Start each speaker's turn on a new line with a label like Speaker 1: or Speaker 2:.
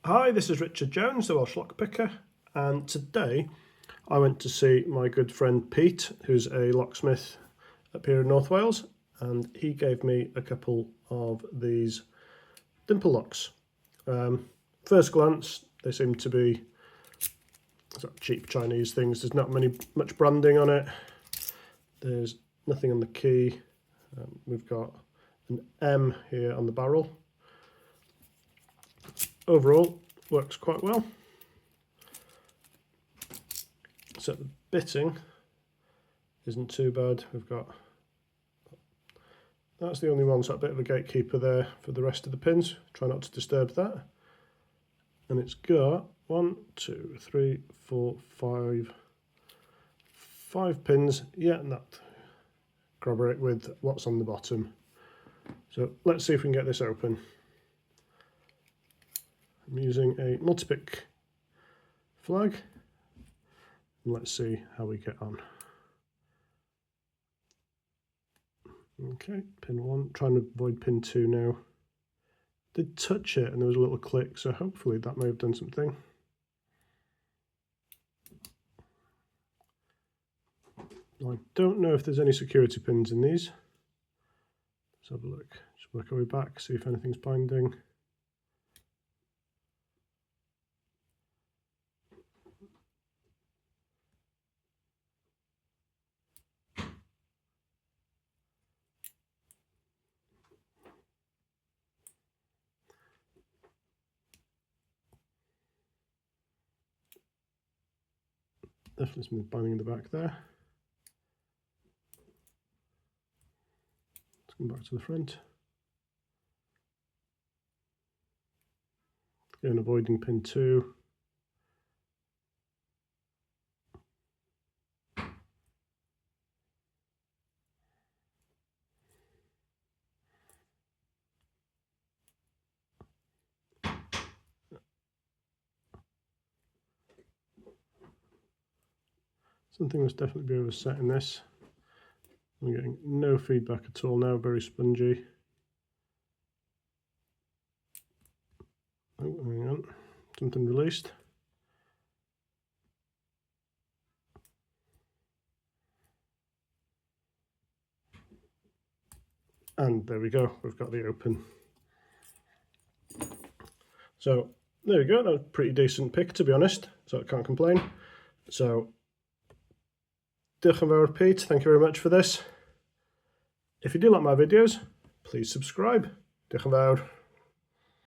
Speaker 1: Hi, this is Richard Jones, the Welsh lockpicker, and today I went to see my good friend Pete, who's a locksmith up here in North Wales, and he gave me a couple of these Dimple locks. First glance, they seem to be sort of cheap Chinese things. There's not much branding on it. There's nothing on the key. We've got an M here on the barrel. Overall, works quite well. So the bitting isn't too bad. We've got, that's the only one, so a bit of a gatekeeper there for the rest of the pins. Try not to disturb that. And it's got 1, 2, 3, 4, 5 pins. Yeah, and that corroborate with what's on the bottom. So let's see if we can get this open. I'm using a multipick flag. And let's see how we get on. Okay, pin 1, trying to avoid pin 2 now. Did touch it and there was a little click, so hopefully that may have done something. I don't know if there's any security pins in these. Let's have a look. Just work our way back, see if anything's binding. Definitely some binding in the back there. Let's come back to the front. Again, avoiding pin 2. Something must definitely be overset in this. I'm getting no feedback at all now, very spongy. Oh, hang on, something released. And there we go, we've got the open. So there we go, that was a pretty decent pick to be honest, so I can't complain. So, diolch yn fawr Pete, thank you very much for this. If you do like my videos, please subscribe. Diolch yn fawr.